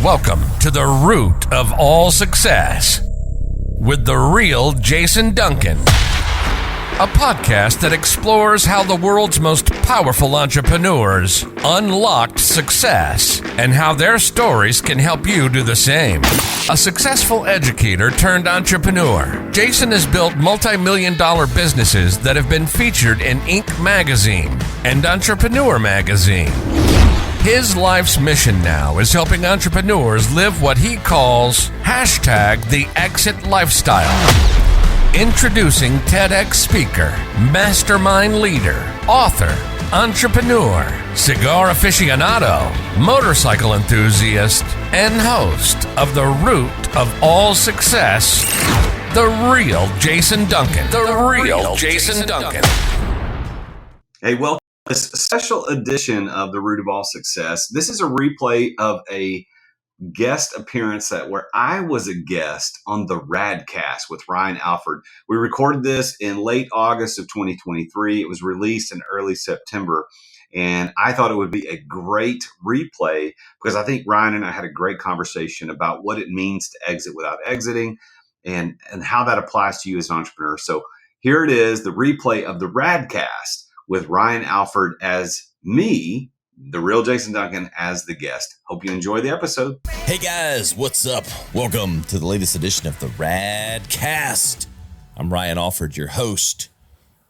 Welcome to the root of all success with the real Jason Duncan, a podcast that explores how the world's most powerful entrepreneurs unlocked success and how their stories can help you do the same. A successful educator turned entrepreneur, Jason has built multi-million-dollar businesses that have been featured in Inc. magazine and Entrepreneur magazine. His life's mission now is helping entrepreneurs live what he calls #the exit lifestyle. Introducing TEDx speaker, mastermind leader, author, entrepreneur, cigar aficionado, motorcycle enthusiast, and host of The Root of All Success, the real Jason Duncan. The real Jason Duncan. Hey, welcome to this special edition of The Root of All Success. This is a replay of a guest appearance where I was a guest on the Radcast with Ryan Alford. We recorded this in late August of 2023. It was released in early September. And I thought it would be a great replay because I think Ryan and I had a great conversation about what it means to exit without exiting and how that applies to you as an entrepreneur. So here it is, the replay of the Radcast with Ryan Alford as me, the real Jason Duncan, as the guest. Hope you enjoy the episode. Hey guys, what's up? Welcome to the latest edition of the Radcast. I'm Ryan Alford, your host.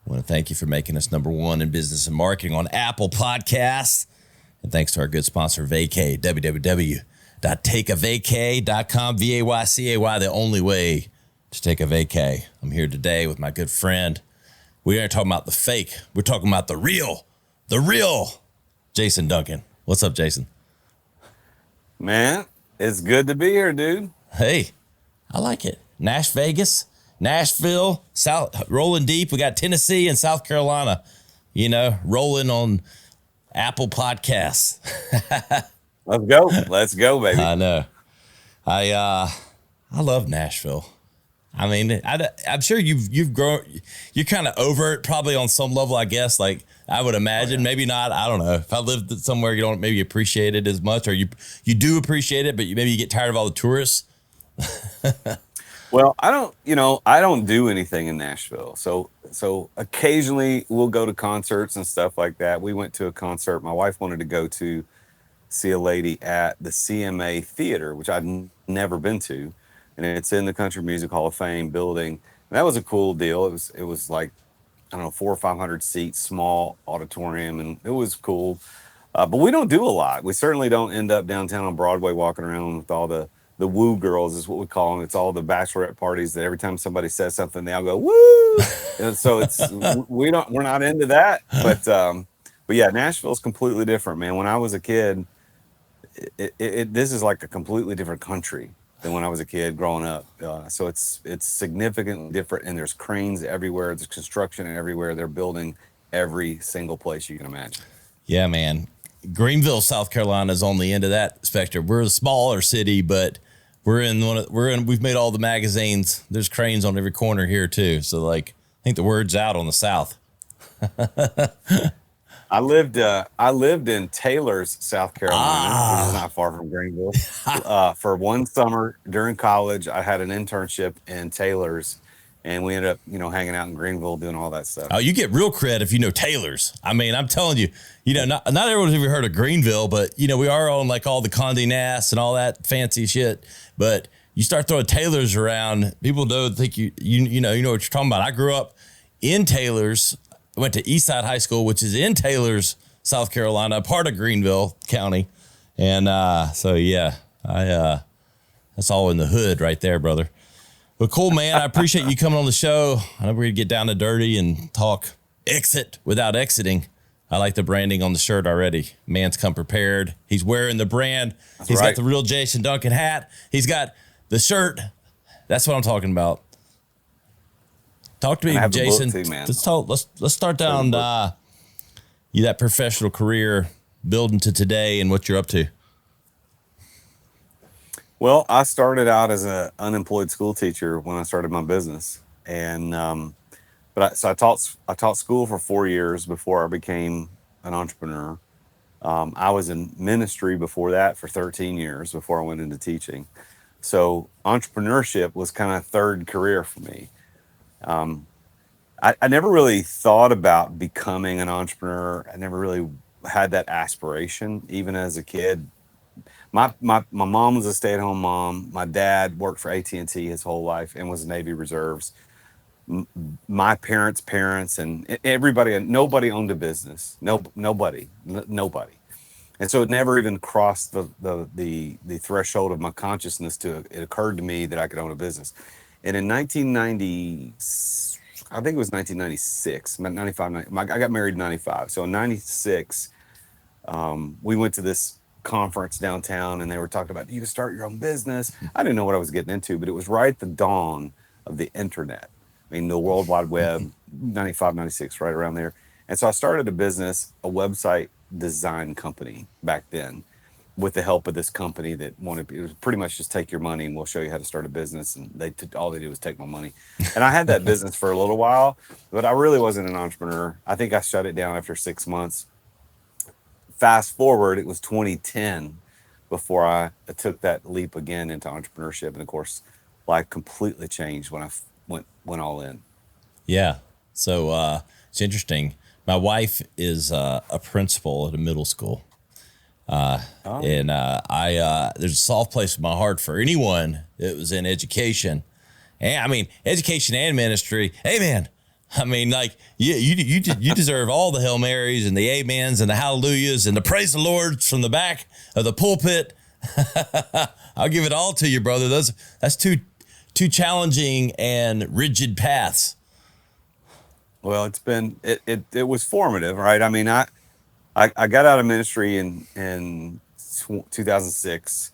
I want to thank you for making us number one in business and marketing on Apple Podcasts. And thanks to our good sponsor, Vacay, www.takeavacay.com, V-A-Y-C-A-Y, the only way to take a vacay. I'm here today with my good friend. We aren't talking about the fake. We're talking about the real Jason Duncan. What's up, Jason? Man, it's good to be here, dude. Hey, I like it. Nashville, South, rolling deep. We got Tennessee and South Carolina, rolling on Apple Podcasts. Let's go, baby. I know. I love Nashville. I mean, I'm sure you've grown. You're kind of over it, probably on some level, I guess. Like I would imagine, maybe not. I don't know. If I lived somewhere, you don't maybe appreciate it as much, or you do appreciate it, but maybe you get tired of all the tourists. Well, I don't do anything in Nashville. So occasionally we'll go to concerts and stuff like that. We went to a concert. My wife wanted to go to see a lady at the CMA Theater, which I'd never been to. And it's in the Country Music Hall of Fame building. And that was a cool deal. It was like, I don't know, 400 or 500 seats, small auditorium, and it was cool. But we don't do a lot. We certainly don't end up downtown on Broadway walking around with all the woo girls is what we call them. It's all the bachelorette parties that every time somebody says something, they all go, woo! And so we're not into that. But yeah, Nashville's completely different, man. When I was a kid, this is like a completely different country than when I was a kid growing up. So it's significantly different, and there's cranes everywhere. There's construction everywhere. They're building every single place you can imagine. Yeah, man. Greenville, South Carolina is on the end of that spectrum. We're a smaller city, but we've made all the magazines. There's cranes on every corner here too. So like, I think the word's out on the South. I lived in Taylor's, South Carolina, which is not far from Greenville. For one summer during college, I had an internship in Taylor's, and we ended up, hanging out in Greenville doing all that stuff. Oh, you get real cred if you know Taylor's. I mean, I'm telling you, not everyone's ever heard of Greenville, but we are on like all the Condé Nast and all that fancy shit. But you start throwing Taylor's around, people think you know what you're talking about. I grew up in Taylor's. I went to Eastside High School, which is in Taylor's, South Carolina, part of Greenville County. And that's all in the hood right there, brother. But cool, man. I appreciate you coming on the show. I know we're going to get down to dirty and talk exit without exiting. I like the branding on the shirt already. Man's come prepared. He's wearing the brand. He's got the real Jason Duncan hat. He's got the shirt. That's what I'm talking about. Talk to me, Jason. Too, man. Let's start down that professional career, building to today, and what you're up to. Well, I started out as an unemployed school teacher when I started my business, and I taught school for 4 years before I became an entrepreneur. I was in ministry before that for 13 years before I went into teaching. So entrepreneurship was kind of third career for me. I never really thought about becoming an entrepreneur. I never really had that aspiration, even as a kid. My mom was a stay-at-home mom. My dad worked for AT&T his whole life and was Navy Reserves. My parents, and everybody, nobody owned a business. Nobody. And so it never even crossed the threshold of my consciousness it occurred to me that I could own a business. And in 1990, I think it was 1996, 95, I got married in 95. So in 96, we went to this conference downtown and they were talking about you to start your own business. I didn't know what I was getting into, but it was right at the dawn of the internet. I mean, the World Wide Web, 95, 96, right around there. And so I started a business, a website design company back then, with the help of this company that it was pretty much just take your money and we'll show you how to start a business. And all they did was take my money. And I had that business for a little while, but I really wasn't an entrepreneur. I think I shut it down after 6 months. Fast forward, it was 2010 before I took that leap again into entrepreneurship. And of course, life completely changed when I went all in. Yeah. So it's interesting. My wife is a principal at a middle school. And there's a soft place in my heart for anyone that was in education. And I mean, education and ministry. Amen. I mean, like you deserve all the Hail Marys and the amens and the hallelujahs and the praise the Lord from the back of the pulpit. I'll give it all to you, brother. That's too challenging and rigid paths. Well, it was formative, right? I mean, I got out of ministry in 2006.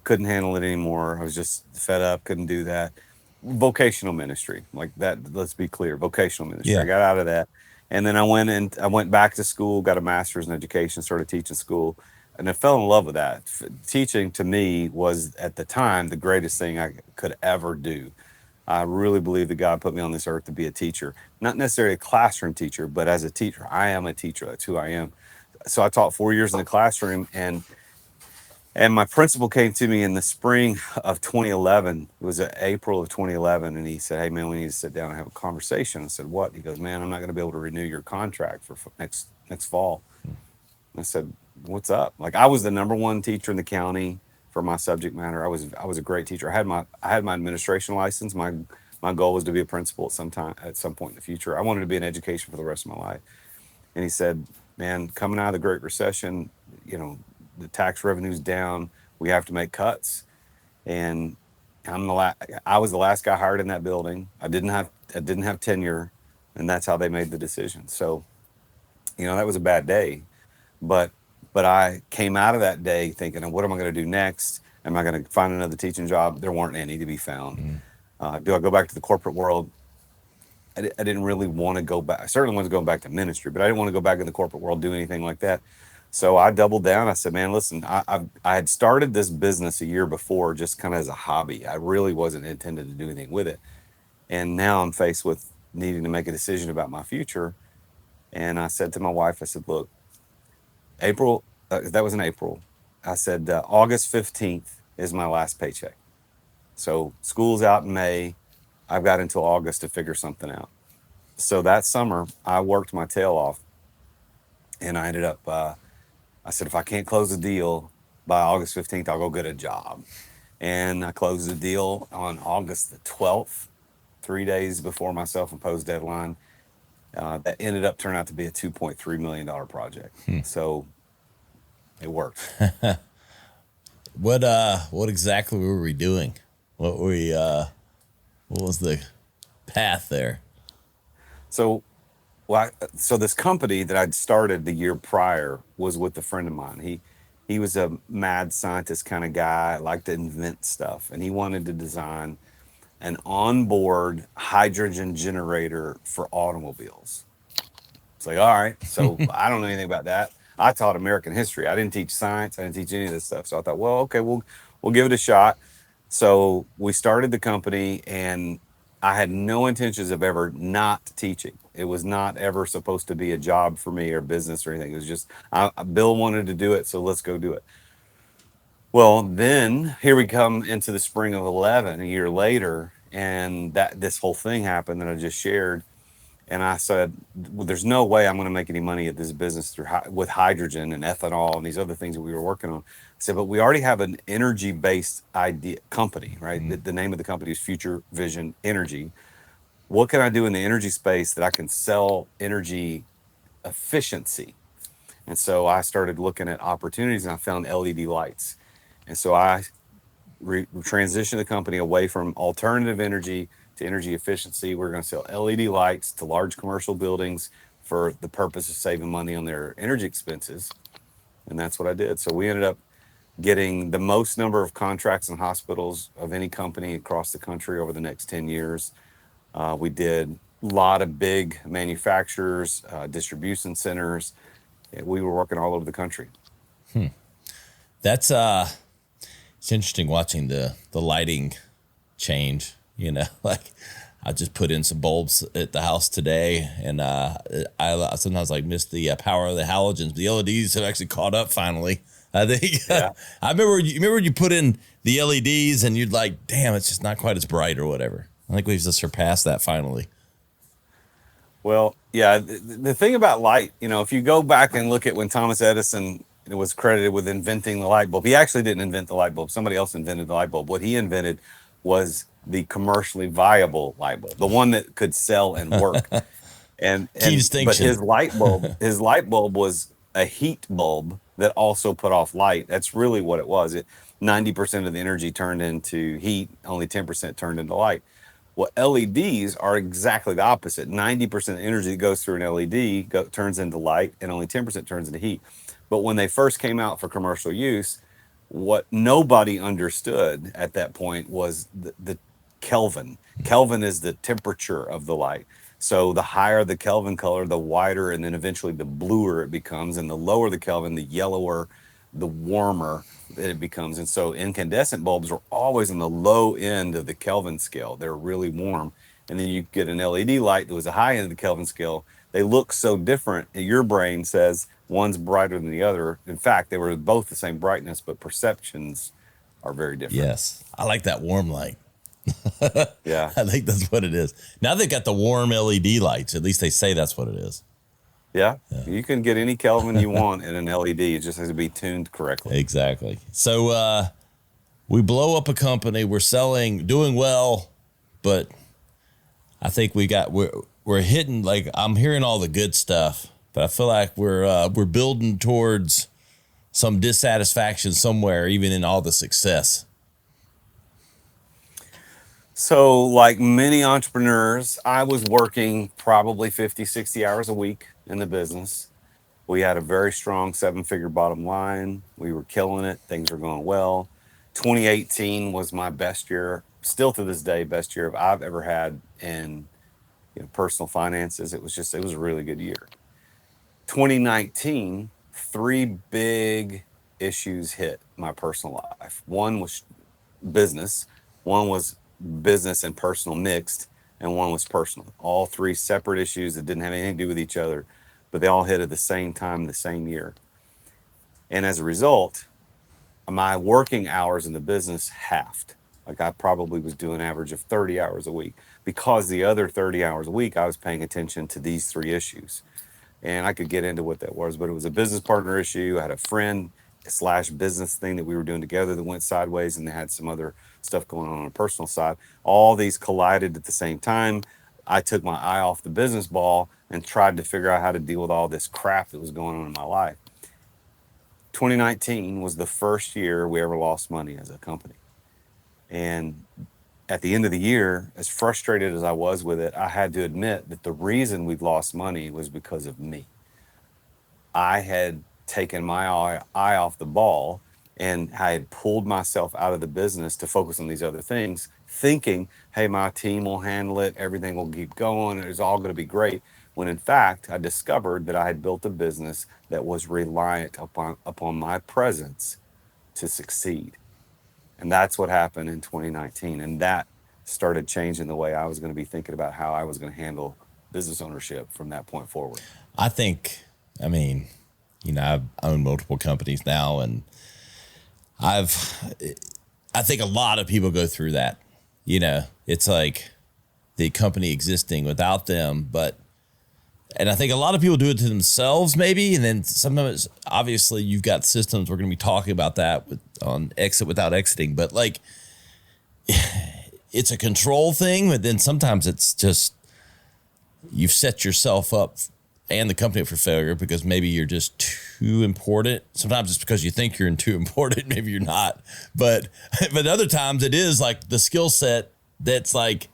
Couldn't handle it anymore. I was just fed up. Couldn't do that. Vocational ministry, like that. Let's be clear, vocational ministry. Yeah. I got out of that, and then I went back to school, got a master's in education, started teaching school, and I fell in love with that. Teaching to me was at the time the greatest thing I could ever do. I really believe that God put me on this earth to be a teacher, not necessarily a classroom teacher, but as a teacher. I am a teacher. That's who I am. So I taught 4 years in the classroom, and my principal came to me in the spring of 2011. It was April of 2011, and he said, "Hey man, we need to sit down and have a conversation." I said, "What?" He goes, "Man, I'm not going to be able to renew your contract for next fall." I said, "What's up?" Like, I was the number one teacher in the county for my subject matter. I was a great teacher. I had my administration license. My goal was to be a principal at some point in the future. I wanted to be in education for the rest of my life. And he said, "Man, coming out of the Great Recession, the tax revenue's down. We have to make cuts." And I was the last guy hired in that building. I didn't have tenure, and that's how they made the decision. So, that was a bad day. But I came out of that day thinking, what am I going to do next? Am I going to find another teaching job? There weren't any to be found. Do I go back to the corporate world? I didn't really want to go back. I certainly wanted to go back to ministry, but I didn't want to go back in the corporate world, do anything like that. So I doubled down. I said, "Man, listen, I had started this business a year before just kind of as a hobby. I really wasn't intended to do anything with it. And now I'm faced with needing to make a decision about my future." And I said to my wife, I said, "Look, April, that was in April. I said, August 15th is my last paycheck. So school's out in May. I've got until August to figure something out." So that summer, I worked my tail off, and I ended up, I said, if I can't close the deal by August 15th, I'll go get a job. And I closed the deal on August the 12th, 3 days before my self-imposed deadline. That ended up turning out to be a $2.3 million project. So it worked. What exactly were we doing? What was the path there? So this company that I'd started the year prior was with a friend of mine. He was a mad scientist kind of guy, liked to invent stuff, and he wanted to design an onboard hydrogen generator for automobiles. It's like, all right, so I don't know anything about that. I taught American history. I didn't teach science. I didn't teach any of this stuff. So I thought, well, okay, we'll give it a shot. So we started the company, and I had no intentions of ever not teaching. It was not ever supposed to be a job for me or business or anything. It was just Bill wanted to do it, so let's go do it. Well, then here we come into the spring of 11, a year later, and that this whole thing happened that I just shared. And I said, well, there's no way I'm going to make any money at this business with hydrogen and ethanol and these other things that we were working on. I said, but we already have an energy-based idea company, right? The name of the company is Future Vision Energy. What can I do in the energy space that I can sell energy efficiency? And so I started looking at opportunities, and I found LED lights. And so I transitioned the company away from alternative energy to energy efficiency. We're going to sell LED lights to large commercial buildings for the purpose of saving money on their energy expenses. And that's what I did. So we ended up getting the most number of contracts in hospitals of any company across the country over the next 10 years. We did a lot of big manufacturers, distribution centers. We were working all over the country. That's it's interesting watching the lighting change, you know, like I just put in some bulbs at the house today, and I sometimes like miss the power of the halogens. The LEDs have actually caught up finally, I think. Yeah. I remember when you put in the LEDs and you'd like, damn, it's just not quite as bright or whatever. I think we've just surpassed that finally. Well, yeah, the thing about light, you know, if you go back and look at when Thomas Edison was credited with inventing the light bulb, he actually didn't invent the light bulb. Somebody else invented the light bulb. What he invented was the commercially viable light bulb, the one that could sell and work. and Key distinction. But his light bulb was a heat bulb that also put off light. That's really what it was. 90% of the energy turned into heat, only 10% turned into light. Well, LEDs are exactly the opposite. 90% of the energy that goes through an LED turns into light, and only 10% turns into heat. But when they first came out for commercial use, what nobody understood at that point was the Kelvin. Kelvin is the temperature of the light. So the higher the Kelvin color, the whiter, and then eventually the bluer it becomes. And the lower the Kelvin, the yellower, the warmer that it becomes. And so incandescent bulbs are always on the low end of the Kelvin scale. They're really warm. And then you get an LED light that was a high end of the Kelvin scale. They look so different. Your brain says one's brighter than the other. In fact, they were both the same brightness, but perceptions are very different. Yes. I like that warm light. Yeah. I think that's what it is. Now they've got the warm LED lights. At least they say that's what it is. Yeah. You can get any Kelvin you want in an LED. It just has to be tuned correctly. Exactly. So we blow up a company. We're doing well, but I think we're hitting, like, I'm hearing all the good stuff, but I feel like we're building towards some dissatisfaction somewhere, even in all the success. So like many entrepreneurs, I was working probably 50, 60 hours a week in the business. We had a very strong 7-figure bottom line. We were killing it. Things were going well. 2018 was my best year, still to this day, best year I've ever had in personal finances. It was a really good year. 2019, 3 big issues hit my personal life. One was business. One was business and personal mixed, and one was personal. All 3 separate issues that didn't have anything to do with each other, but they all hit at the same time, the same year. And as a result, my working hours in the business halved. Like I probably was doing an average of 30 hours a week, because the other 30 hours a week, I was paying attention to these 3 issues. And I could get into what that was, but it was a business partner issue. I had a friend / business thing that we were doing together that went sideways, and they had some other stuff going on a personal side. All these collided at the same time. I took my eye off the business ball and tried to figure out how to deal with all this crap that was going on in my life. 2019 was the first year we ever lost money as a company. And at the end of the year, as frustrated as I was with it, I had to admit that the reason we'd lost money was because of me. I had taken my eye off the ball, and I had pulled myself out of the business to focus on these other things, thinking, hey, my team will handle it, everything will keep going, it's all going to be great. When in fact, I discovered that I had built a business that was reliant upon my presence to succeed. And that's what happened in 2019. And that started changing the way I was going to be thinking about how I was going to handle business ownership from that point forward. I think, I mean, I've owned multiple companies now, and I think a lot of people go through that. It's like the company existing without them, and I think a lot of people do it to themselves maybe. And then sometimes, obviously, you've got systems. We're going to be talking about that on exit without exiting, but like it's a control thing. But then sometimes it's just, you've set yourself up and the company up for failure because maybe you're just too important. Sometimes it's because you think you're too important. Maybe you're not. But other times it is like the skill set that's like,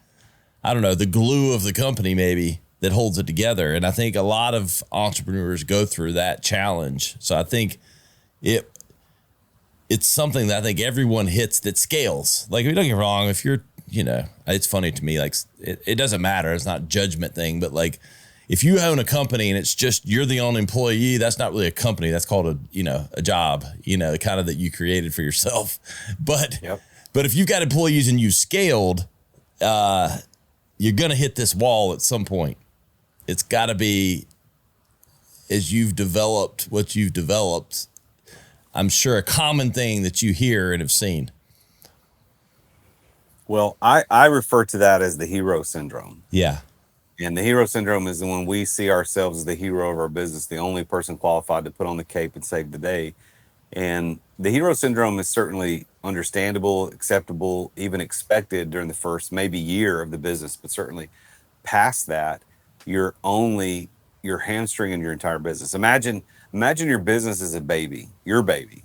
I don't know, the glue of the company maybe that holds it together. And I think a lot of entrepreneurs go through that challenge. So I think it's something that I think everyone hits that scales. Like, don't get me wrong, if you're, it's funny to me, like it doesn't matter. It's not a judgment thing, but like if you own a company and it's just, you're the only employee, that's not really a company. That's called a job, kind of that you created for yourself. But if you've got employees and you scaled, you're going to hit this wall at some point. It's got to be, as you've developed what you've developed, I'm sure a common thing that you hear and have seen. Well, I refer to that as the hero syndrome. Yeah. And the hero syndrome is when we see ourselves as the hero of our business, the only person qualified to put on the cape and save the day. And the hero syndrome is certainly understandable, acceptable, even expected during the first maybe year of the business, but certainly past that, you're hamstringing your entire business. Imagine your business is a baby, your baby.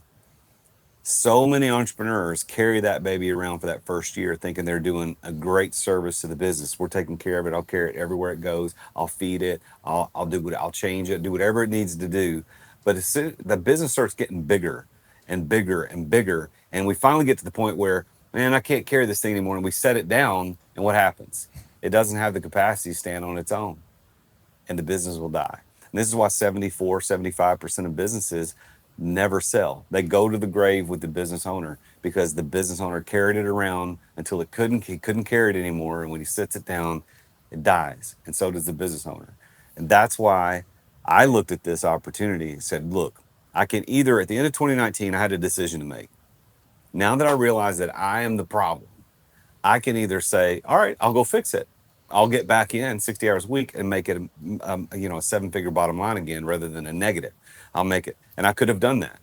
So many entrepreneurs carry that baby around for that first year thinking they're doing a great service to the business. We're taking care of it. I'll carry it everywhere it goes. I'll feed it. I'll change it, do whatever it needs to do. But as soon the business starts getting bigger and bigger and bigger, and we finally get to the point where, man, I can't carry this thing anymore. And we set it down, and what happens? It doesn't have the capacity to stand on its own, and the business will die. And this is why 75% of businesses never sell. They go to the grave with the business owner because the business owner carried it around until he couldn't carry it anymore. And when he sits it down, it dies. And so does the business owner. And that's why I looked at this opportunity and said, look, I can either, at the end of 2019, I had a decision to make. Now that I realize that I am the problem, I can either say, all right, I'll go fix it. I'll get back in 60 hours a week and make it a seven-figure bottom line again rather than a negative. I'll make it. And I could have done that.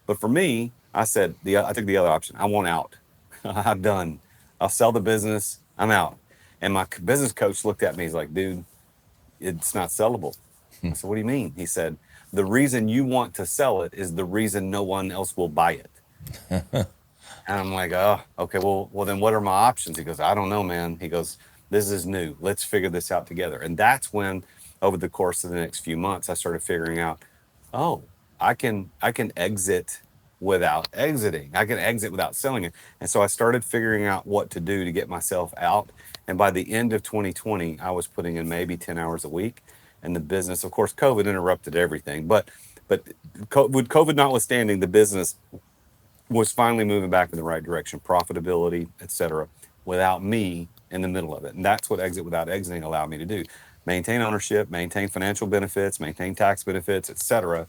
But for me, I said, I took the other option. I want out. I'm done. I'll sell the business. I'm out. And my business coach looked at me. He's like, dude, it's not sellable. I said, what do you mean? He said, the reason you want to sell it is the reason no one else will buy it. And I'm like, oh, okay, well, then what are my options? He goes, I don't know, man. He goes, this is new. Let's figure this out together. And that's when, over the course of the next few months, I started figuring out, oh, I can exit without exiting. I can exit without selling it. And so I started figuring out what to do to get myself out. And by the end of 2020, I was putting in maybe 10 hours a week. And the business, of course, COVID interrupted everything. But with COVID notwithstanding, the business was finally moving back in the right direction, profitability, et cetera, without me in the middle of it. And that's what exit without exiting allowed me to do. Maintain ownership, maintain financial benefits, maintain tax benefits, et cetera,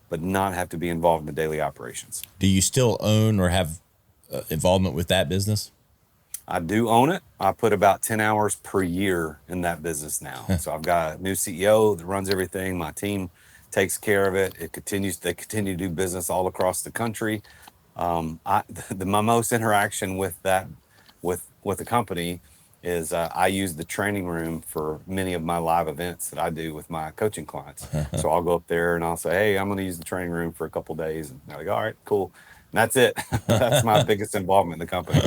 but not have to be involved in the daily operations. Do you still own or have involvement with that business? I do own it. I put about 10 hours per year in that business now. So I've got a new CEO that runs everything. My team takes care of it. They continue to do business all across the country. My most interaction with the company is I use the training room for many of my live events that I do with my coaching clients. So I'll go up there and I'll say, hey, I'm going to use the training room for a couple of days. And they're like, all right, cool. And that's it. That's my biggest involvement in the company.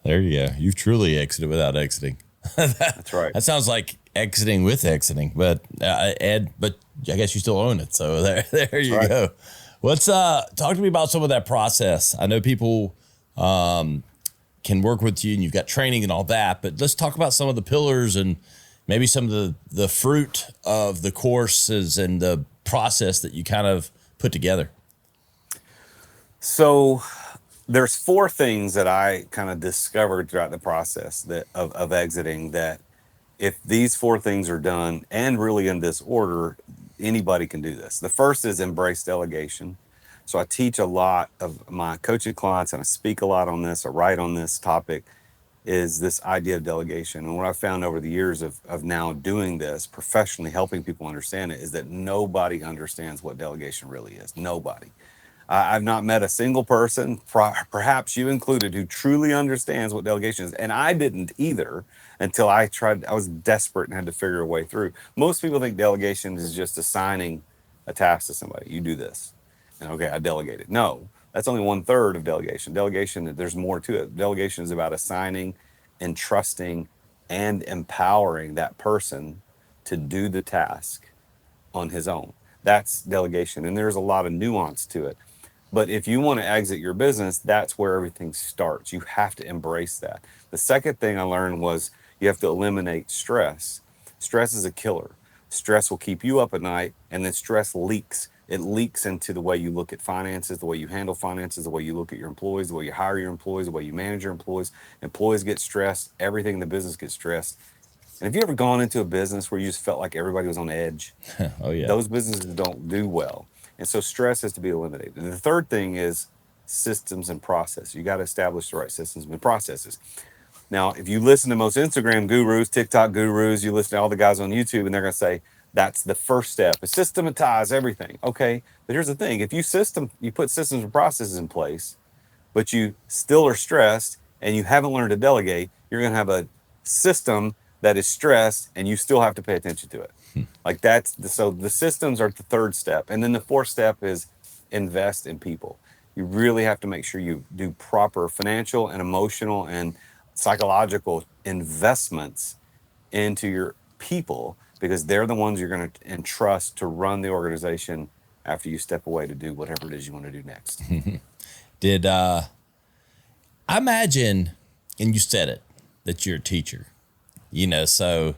There you go. You've truly exited without exiting. That's right. That sounds like exiting with exiting, but but I guess you still own it. So there you go. Let's talk to me about some of that process. I know people can work with you and you've got training and all that, but let's talk about some of the pillars and maybe some of the fruit of the courses and the process that you kind of put together. So there's four things that I kind of discovered throughout the process of exiting that if these four things are done and really in this order, anybody can do this. The first is embrace delegation. So I teach a lot of my coaching clients and I speak a lot on this, I write on this topic, is this idea of delegation. And what I've found over the years of now doing this professionally, helping people understand it, is that nobody understands what delegation really is. Nobody. I've not met a single person, perhaps you included, who truly understands what delegation is. And I didn't either until I tried. I was desperate and had to figure a way through. Most people think delegation is just assigning a task to somebody. You do this. And okay, I delegate it. No, that's only 1/3 of delegation. Delegation, there's more to it. Delegation is about assigning, entrusting, and empowering that person to do the task on his own. That's delegation. And there's a lot of nuance to it. But if you want to exit your business, that's where everything starts. You have to embrace that. The second thing I learned was you have to eliminate stress. Stress is a killer. Stress will keep you up at night, and then stress leaks. It leaks into the way you look at finances, the way you handle finances, the way you look at your employees, the way you hire your employees, the way you manage your employees. Employees get stressed. Everything in the business gets stressed. And have you ever gone into a business where you just felt like everybody was on edge? Oh, yeah. Those businesses don't do well. And so stress has to be eliminated. And the third thing is systems and process. You got to establish the right systems and processes. Now, if you listen to most Instagram gurus, TikTok gurus, you listen to all the guys on YouTube, and they're going to say, that's the first step, is systematize everything. Okay, but here's the thing. If you put systems and processes in place, but you still are stressed and you haven't learned to delegate, you're going to have a system that is stressed and you still have to pay attention to it. Like so the systems are the third step. And then the fourth step is invest in people. You really have to make sure you do proper financial and emotional and psychological investments into your people, because they're the ones you're going to entrust to run the organization after you step away to do whatever it is you want to do next. I imagine, and you said it, that you're a teacher, so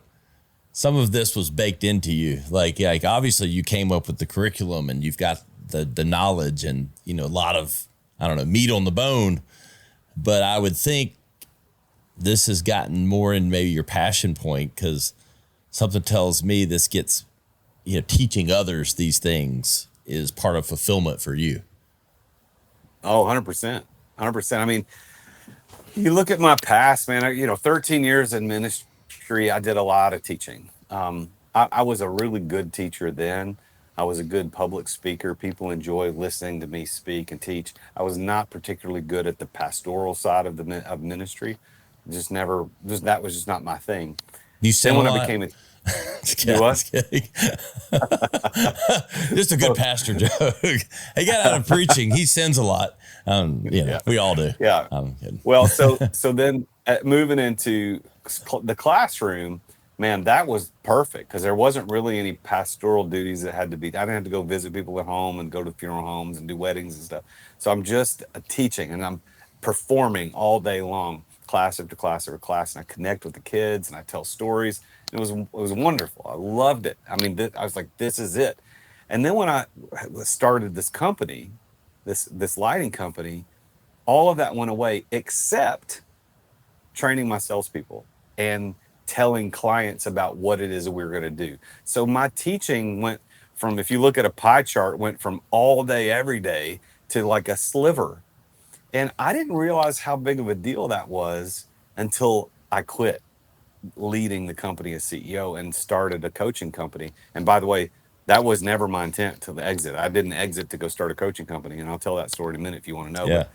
some of this was baked into you. Like obviously you came up with the curriculum and you've got the knowledge and, a lot of, meat on the bone, but I would think this has gotten more in maybe your passion point, because something tells me this gets, teaching others these things is part of fulfillment for you. Oh, 100%. 100%. I mean, you look at my past, man, 13 years in ministry, I did a lot of teaching. I was a really good teacher then. I was a good public speaker. People enjoy listening to me speak and teach. I was not particularly good at the pastoral side of ministry. That was just not my thing. You said when a lot. I became a Do what? Just a good pastor joke. He got out of preaching. He sins a lot. We all do. Yeah. I'm kidding. Well, so then moving into the classroom, man, that was perfect, because there wasn't really any pastoral duties that had to be. I didn't have to go visit people at home and go to funeral homes and do weddings and stuff. So I'm just teaching and I'm performing all day long, class after class after class, and I connect with the kids and I tell stories. It was wonderful. I loved it. I mean, I was like, this is it. And then when I started this company, this lighting company, all of that went away except training my salespeople and telling clients about what it is that we were going to do. So my teaching went from, if you look at a pie chart, went from all day, every day to like a sliver. And I didn't realize how big of a deal that was until I quit leading the company as CEO and started a coaching company. And by the way, that was never my intent to exit. I didn't exit to go start a coaching company. And I'll tell that story in a minute if you want to know. Yeah.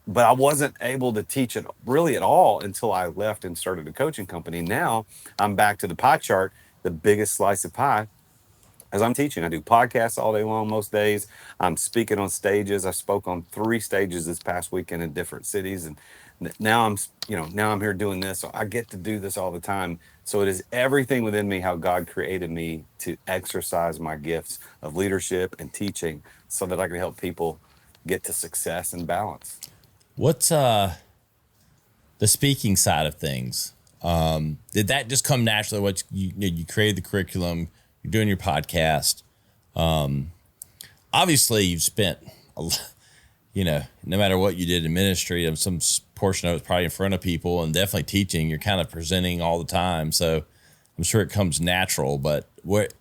But I wasn't able to teach it really at all until I left and started a coaching company. Now I'm back to the pie chart, the biggest slice of pie, as I'm teaching. I do podcasts all day long most days. I'm speaking on stages. I spoke on 3 stages this past weekend in different cities. And now I'm here doing this. So I get to do this all the time. So it is everything within me how God created me to exercise my gifts of leadership and teaching so that I can help people get to success and balance. What's the speaking side of things? Did that just come naturally? What you created the curriculum, you're doing your podcast. Obviously you've spent no matter what you did in ministry, some portion of it's probably in front of people, and definitely teaching. You're kind of presenting all the time. So I'm sure it comes natural, but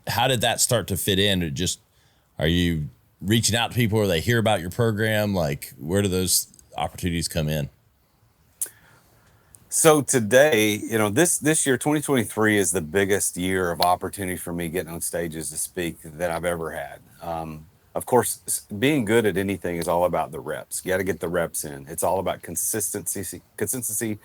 how did that start to fit in? Are you reaching out to people or they hear about your program? Like, where do those opportunities come in? So today, this year, 2023, is the biggest year of opportunity for me getting on stages to speak that I've ever had. Of course, being good at anything is all about the reps. You got to get the reps in. It's all about consistency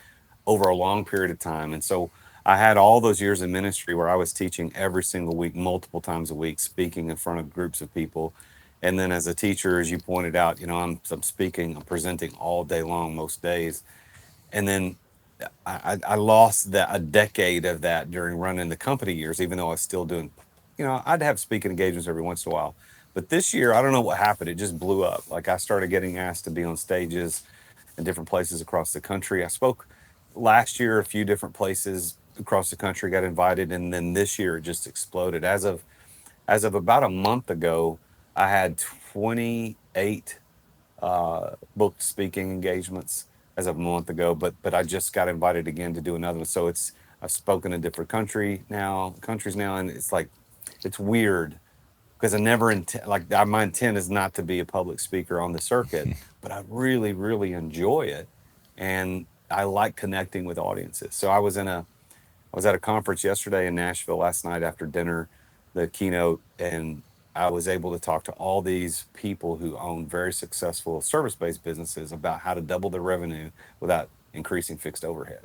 over a long period of time. And so I had all those years in ministry where I was teaching every single week, multiple times a week, speaking in front of groups of people. And then as a teacher, as you pointed out, I'm speaking, I'm presenting all day long, most days. And then I lost a decade of that during running the company years, even though I was still doing, I'd have speaking engagements every once in a while. But this year, I don't know what happened. It just blew up. Like, I started getting asked to be on stages in different places across the country. I spoke last year a few different places across the country, got invited, and then this year it just exploded. As of about a month ago, I had 28 booked speaking engagements as of a month ago, but I just got invited again to do another one. So I've spoken in different countries now, and it's like, it's weird because I never my intent is not to be a public speaker on the circuit, but I really, really enjoy it, and I like connecting with audiences. So I was at a conference yesterday in Nashville last night after dinner, the keynote, and I was able to talk to all these people who own very successful service-based businesses about how to double their revenue without increasing fixed overhead.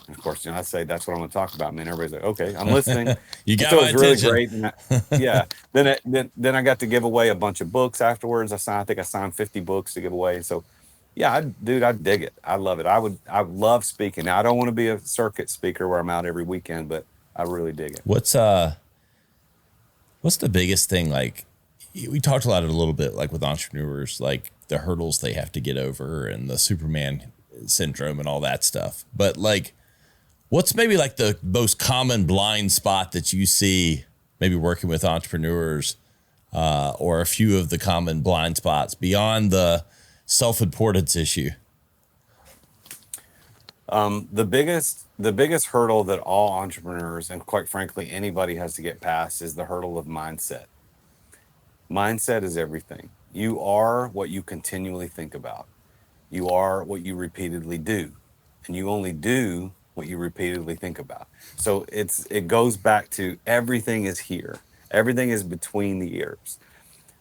And of course, I say that's what I'm going to talk about, man. Everybody's like, okay, I'm listening. You got so my it was really attention. great. And yeah. Then I got to give away a bunch of books afterwards. I think I signed 50 books to give away. So yeah, I dig it. I love it. I love speaking. Now, I don't want to be a circuit speaker where I'm out every weekend, but I really dig it. What's the biggest thing? Like, we talked about it a little bit, like with entrepreneurs, like the hurdles they have to get over and the Superman syndrome and all that stuff. But like, what's maybe like the most common blind spot that you see maybe working with entrepreneurs, or a few of the common blind spots beyond the self-importance issue? The biggest hurdle that all entrepreneurs, and quite frankly anybody, has to get past is the hurdle of mindset. Mindset is everything. You are what you continually think about. You are what you repeatedly do, and you only do what you repeatedly think about. So it goes back to everything is here. Everything is between the ears.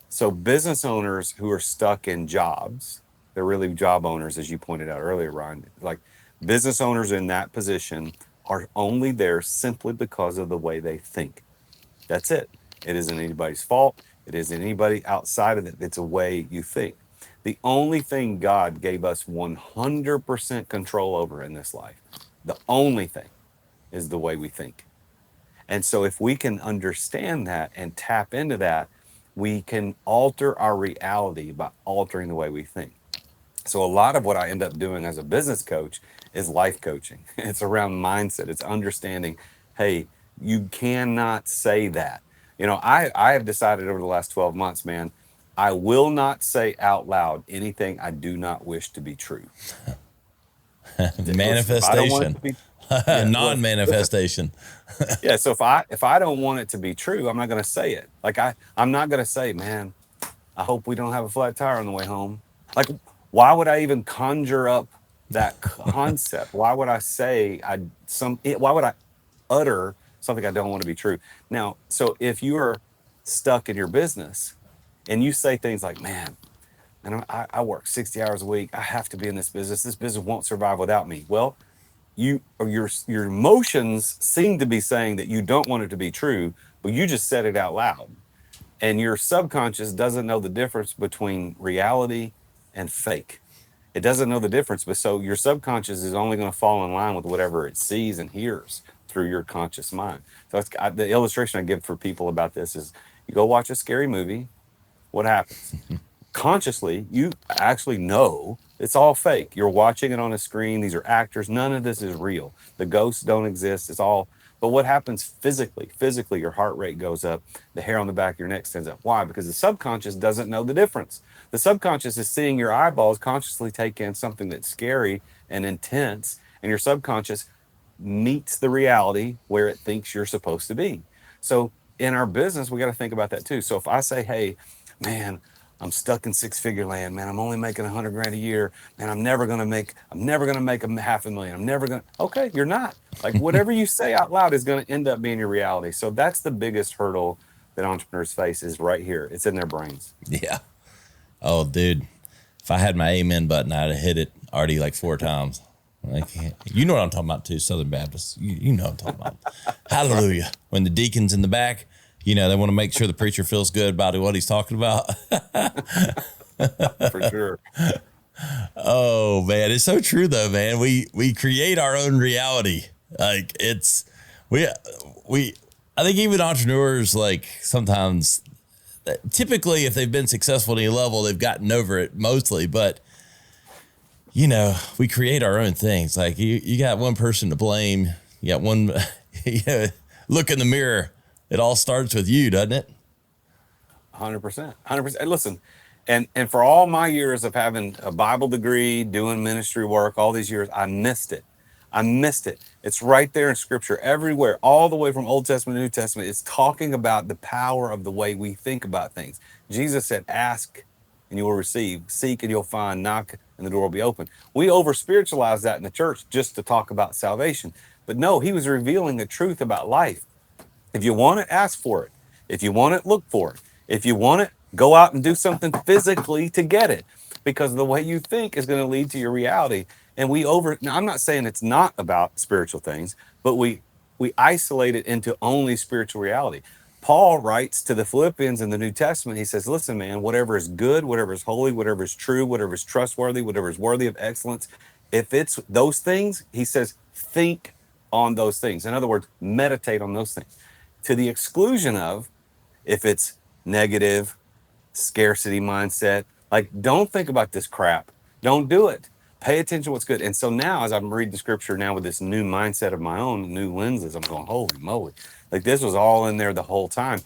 So business owners who are stuck in jobs, they're really job owners, as you pointed out earlier, Ryan. Like, business owners in that position are only there simply because of the way they think. That's it. It isn't anybody's fault. It isn't anybody outside of it. It's a way you think. The only thing God gave us 100% control over in this life, the only thing, is the way we think. And so if we can understand that and tap into that, we can alter our reality by altering the way we think. So a lot of what I end up doing as a business coach is life coaching. It's around mindset. It's understanding, hey, you cannot say that. I have decided over the last 12 months, man, I will not say out loud anything I do not wish to be true. Manifestation. Non-manifestation. Yeah. So if I don't want it to be true, I'm not going to say it. Like, I'm not going to say, man, I hope we don't have a flat tire on the way home. Like, why would I even conjure up that concept? Why would I say why would I utter something I don't want to be true? Now, so if you are stuck in your business and you say things like, man, and I work 60 hours a week, I have to be in this business. This business won't survive without me. Well, your emotions seem to be saying that you don't want it to be true, but you just said it out loud. And your subconscious doesn't know the difference between reality and fake. It doesn't know the difference, but so your subconscious is only going to fall in line with whatever it sees and hears through your conscious mind. So the illustration I give for people about this is, you go watch a scary movie, what happens? Consciously, you actually know it's all fake. You're watching it on a screen. These are actors. None of this is real. The ghosts don't exist. It's all. But what happens physically? Physically, your heart rate goes up. The hair on the back of your neck stands up. Why? Because the subconscious doesn't know the difference. The subconscious is seeing your eyeballs consciously take in something that's scary and intense, and your subconscious meets the reality where it thinks you're supposed to be. So in our business, we got to think about that too. So if I say, hey, man, I'm stuck in six-figure land, man, I'm only making 100 grand a year, man, I'm never going to make a $500,000. I'm never going to, okay, you're not. Like whatever you say out loud is going to end up being your reality. So that's the biggest hurdle that entrepreneurs face, is right here. It's in their brains. Yeah. Oh, dude. If I had my amen button, I'd have hit it already like 4 times. Like, you know what I'm talking about too, Southern Baptists. You know what I'm talking about. Hallelujah. When the deacon's in the back, they want to make sure the preacher feels good about what he's talking about. For sure. Oh man, it's so true though, man. We create our own reality. Like I think even entrepreneurs, like sometimes, typically if they've been successful at any level, they've gotten over it mostly, but we create our own things. Like you got one person to blame. You got one, look in the mirror. It all starts with you, doesn't it? 100%. 100%. Listen, and for all my years of having a Bible degree, doing ministry work, all these years, I missed it. It's right there in scripture everywhere, all the way from Old Testament to New Testament. It's talking about the power of the way we think about things. Jesus said, ask and you will receive, seek and you'll find, knock and the door will be open. We over spiritualize that in the church just to talk about salvation. But no, he was revealing the truth about life. If you want it, ask for it. If you want it, look for it. If you want it, go out and do something physically to get it, because the way you think is going to lead to your reality. And now I'm not saying it's not about spiritual things, but we isolate it into only spiritual reality. Paul writes to the Philippians in the New Testament. He says, listen, man, whatever is good, whatever is holy, whatever is true, whatever is trustworthy, whatever is worthy of excellence, if it's those things, he says, think on those things. In other words, meditate on those things. To the exclusion of, if it's negative, scarcity mindset, like, don't think about this crap. Don't do it. Pay attention to what's good. And so now, as I'm reading scripture now with this new mindset of my own, new lenses, I'm going, holy moly. Like, this was all in there the whole time.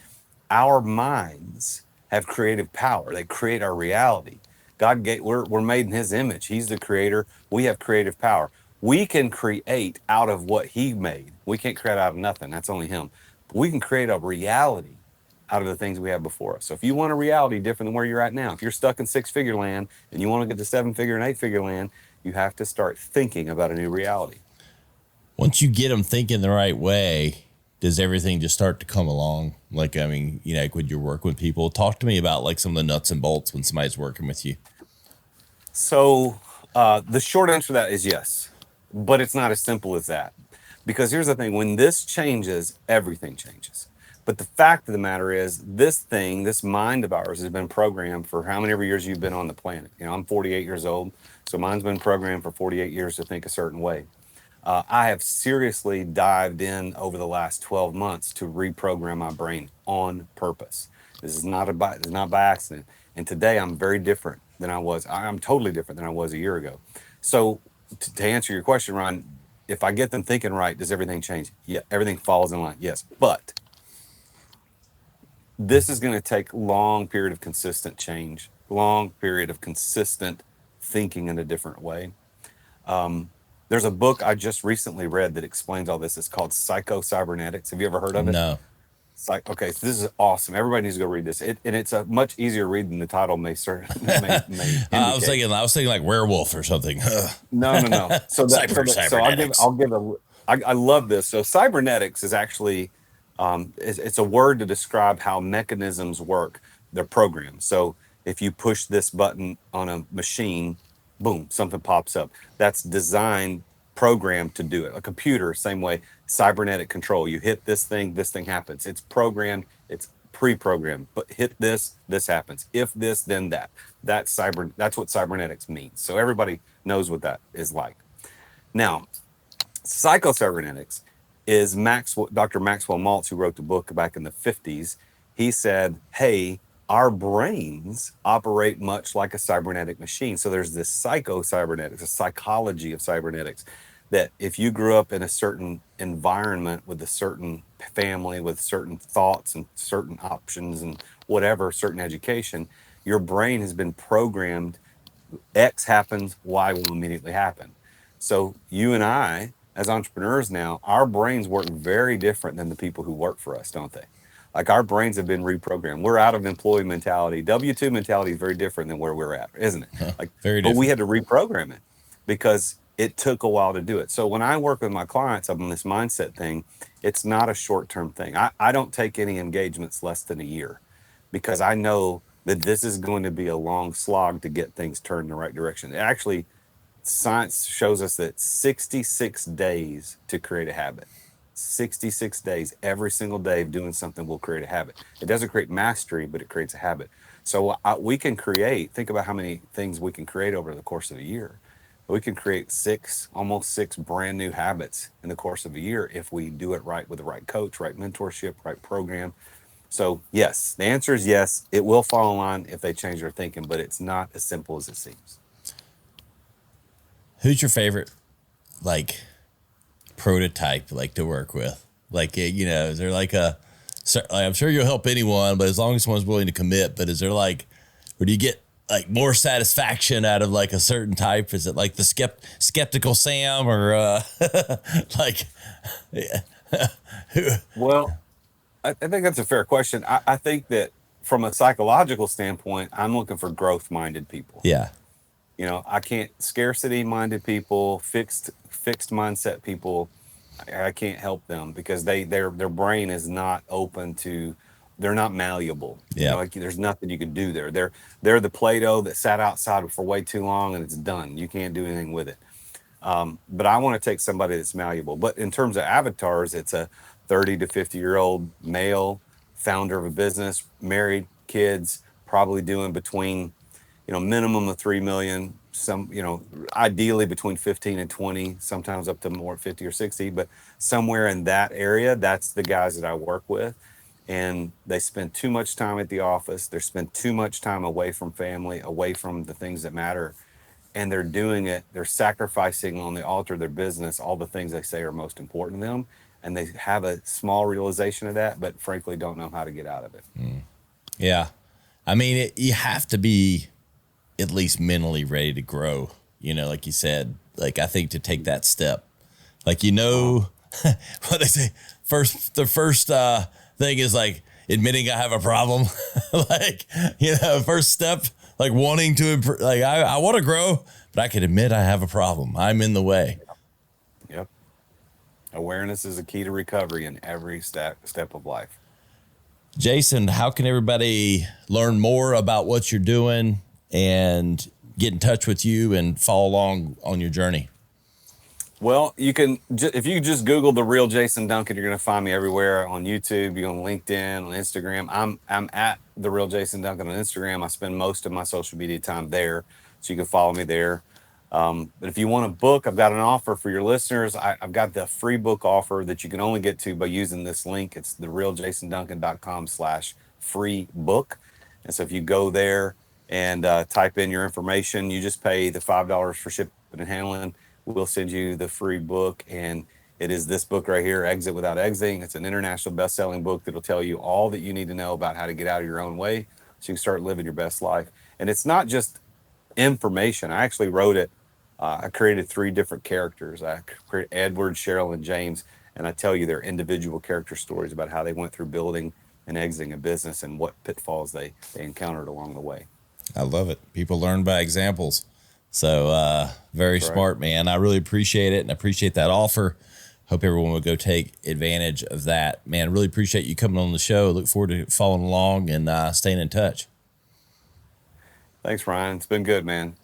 Our minds have creative power. They create our reality. We're made in his image. He's the creator. We have creative power. We can create out of what he made. We can't create out of nothing. That's only him. But we can create a reality out of the things we have before us. So if you want a reality different than where you're at now, if you're stuck in six-figure land and you want to get to seven-figure and eight-figure land, you have to start thinking about a new reality. Once you get them thinking the right way, does everything just start to come along? Like, I mean, like when you're working with people, talk to me about like some of the nuts and bolts when somebody's working with you. So the short answer to that is yes, but it's not as simple as that. Because here's the thing, when this changes, everything changes. But the fact of the matter is, this mind of ours has been programmed for how many years you've been on the planet. I'm 48 years old, so mine's been programmed for 48 years to think a certain way. I have seriously dived in over the last 12 months to reprogram my brain on purpose. This is not by accident. And today I'm very different than I was. I'm totally different than I was a year ago. So to answer your question, Ron, if I get them thinking right, does everything change? Yeah, everything falls in line. Yes, but this is going to take long period of consistent change, long period of consistent thinking in a different way. There's a book I just recently read that explains all this. It's called Psycho-Cybernetics. Have you ever heard of it? No. Okay, so this is awesome. Everybody needs to go read this. And it's a much easier read than the title may indicate. I was thinking like werewolf or something. No. So I love this. So cybernetics is actually it's a word to describe how mechanisms work. They're programmed. So if you push this button on a machine, boom, something pops up. That's designed, programmed to do it. A computer, same way. Cybernetic control. You hit this thing happens. It's programmed, it's pre-programmed. But hit this happens. If this, then that. That's what cybernetics means. So everybody knows what that is like. Now, psycho-cybernetics is Dr. Maxwell Maltz, who wrote the book back in the 50s. He said, hey, our brains operate much like a cybernetic machine. So there's this psycho-cybernetics, a psychology of cybernetics, that if you grew up in a certain environment with a certain family, with certain thoughts and certain options and whatever, certain education, your brain has been programmed. X happens, Y will immediately happen. So you and I as entrepreneurs now, our brains work very different than the people who work for us, don't they? Like our brains have been reprogrammed. We're out of employee mentality. W-2 mentality is very different than where we're at, isn't it? Like, Very but we different. had to reprogram it because it took a while to do it. So when I work with my clients on this mindset thing, it's not a short-term thing. I don't take any engagements less than a year because I know that this is going to be a long slog to get things turned in the right direction. Actually, science shows us that 66 days to create a habit. 66 days, every single day of doing something will create a habit. It doesn't create mastery, but it creates a habit. So we can create, think about how many things we can create over the course of a year. We can create almost six brand new habits in the course of a year if we do it right with the right coach, right mentorship, right program. So yes, the answer is yes. It will fall in line if they change their thinking, but it's not as simple as it seems. Who's your favorite, like, prototype, like, to work with? Like, is there like I'm sure you'll help anyone, but as long as someone's willing to commit. But is there like, or do you get like more satisfaction out of like a certain type? Is it like the skeptical Sam or like, yeah. Well, I think that's a fair question. I think that from a psychological standpoint, I'm looking for growth-minded people. Yeah. I can't scarcity-minded people, fixed mindset people. I can't help them because their brain is not open to. They're not malleable. Yeah. Like there's nothing you can do there. They're the Play-Doh that sat outside for way too long and it's done. You can't do anything with it. But I want to take somebody that's malleable. But in terms of avatars, it's a 30 to 50-year-old male, founder of a business, married, kids, probably doing between, minimum of 3 million, ideally between 15 and 20, sometimes up to more 50 or 60, but somewhere in that area, that's the guys that I work with. And they spend too much time at the office. They spend too much time away from family, away from the things that matter. And they're doing it. They're sacrificing on the altar of their business all the things they say are most important to them. And they have a small realization of that, but frankly don't know how to get out of it. Yeah. I mean, you have to be at least mentally ready to grow, like you said, like I think to take that step, like, what they say, the first thing is like admitting I have a problem. Like, first step, like wanting to improve, like I want to grow, but I can admit I have a problem. I'm in the way. Yep. Awareness is a key to recovery in every step of life. Jason, how can everybody learn more about what you're doing and get in touch with you and follow along on your journey? Well, you can, if you just Google The Real Jason Duncan, you're going to find me everywhere on YouTube, you're on LinkedIn, on Instagram. I'm at The Real Jason Duncan on Instagram. I spend most of my social media time there, so you can follow me there. But if you want a book, I've got an offer for your listeners. I've got the free book offer that you can only get to by using this link. It's therealjasonduncan.com/free book. And so if you go there and type in your information, you just pay the $5 for shipping and handling. We'll send you the free book. And it is this book right here, Exit Without Exiting. It's an international best-selling book that'll tell you all that you need to know about how to get out of your own way so you can start living your best life. And it's not just information. I actually wrote it. I created 3 different characters. I created Edward, Cheryl, and James, and I tell you their individual character stories about how they went through building and exiting a business and what pitfalls they encountered along the way. I love it. People learn by examples. So very smart, man. I really appreciate it and appreciate that offer. Hope everyone will go take advantage of that. Man, really appreciate you coming on the show. Look forward to following along and staying in touch. Thanks, Ryan. It's been good, man.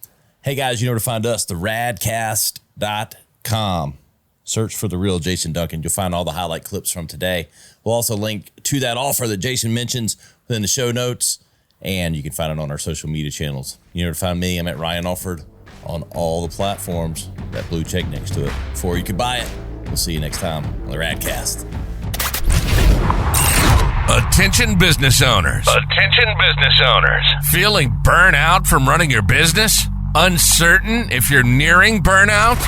Hey, guys, you know where to find us, theradcast.com. Search for The Real Jason Duncan. You'll find all the highlight clips from today. We'll also link to that offer that Jason mentions within the show notes, and you can find it on our social media channels. You know where to find me. I'm at Ryan Alford on all the platforms. That blue check next to it before you can buy it. We'll see you next time on the Radcast. Attention business owners. Attention business owners. Feeling burnout from running your business? Uncertain if you're nearing burnout?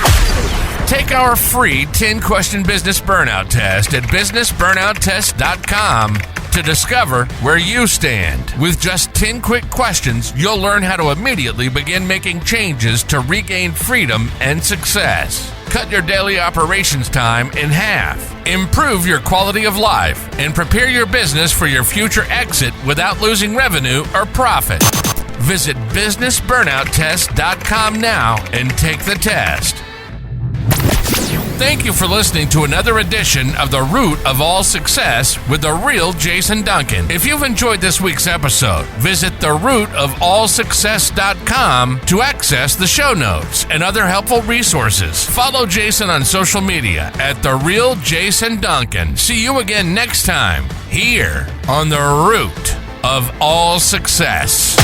Take our free 10-question business burnout test at businessburnouttest.com to discover where you stand. With just 10 quick questions, you'll learn how to immediately begin making changes to regain freedom and success. Cut your daily operations time in half. Improve your quality of life and prepare your business for your future exit without losing revenue or profit. Visit businessburnouttest.com now and take the test. Thank you for listening to another edition of The Root of All Success with the real Jason Duncan. If you've enjoyed this week's episode, visit therootofallsuccess.com to access the show notes and other helpful resources. Follow Jason on social media at The Real Jason Duncan. See you again next time here on The Root of All Success.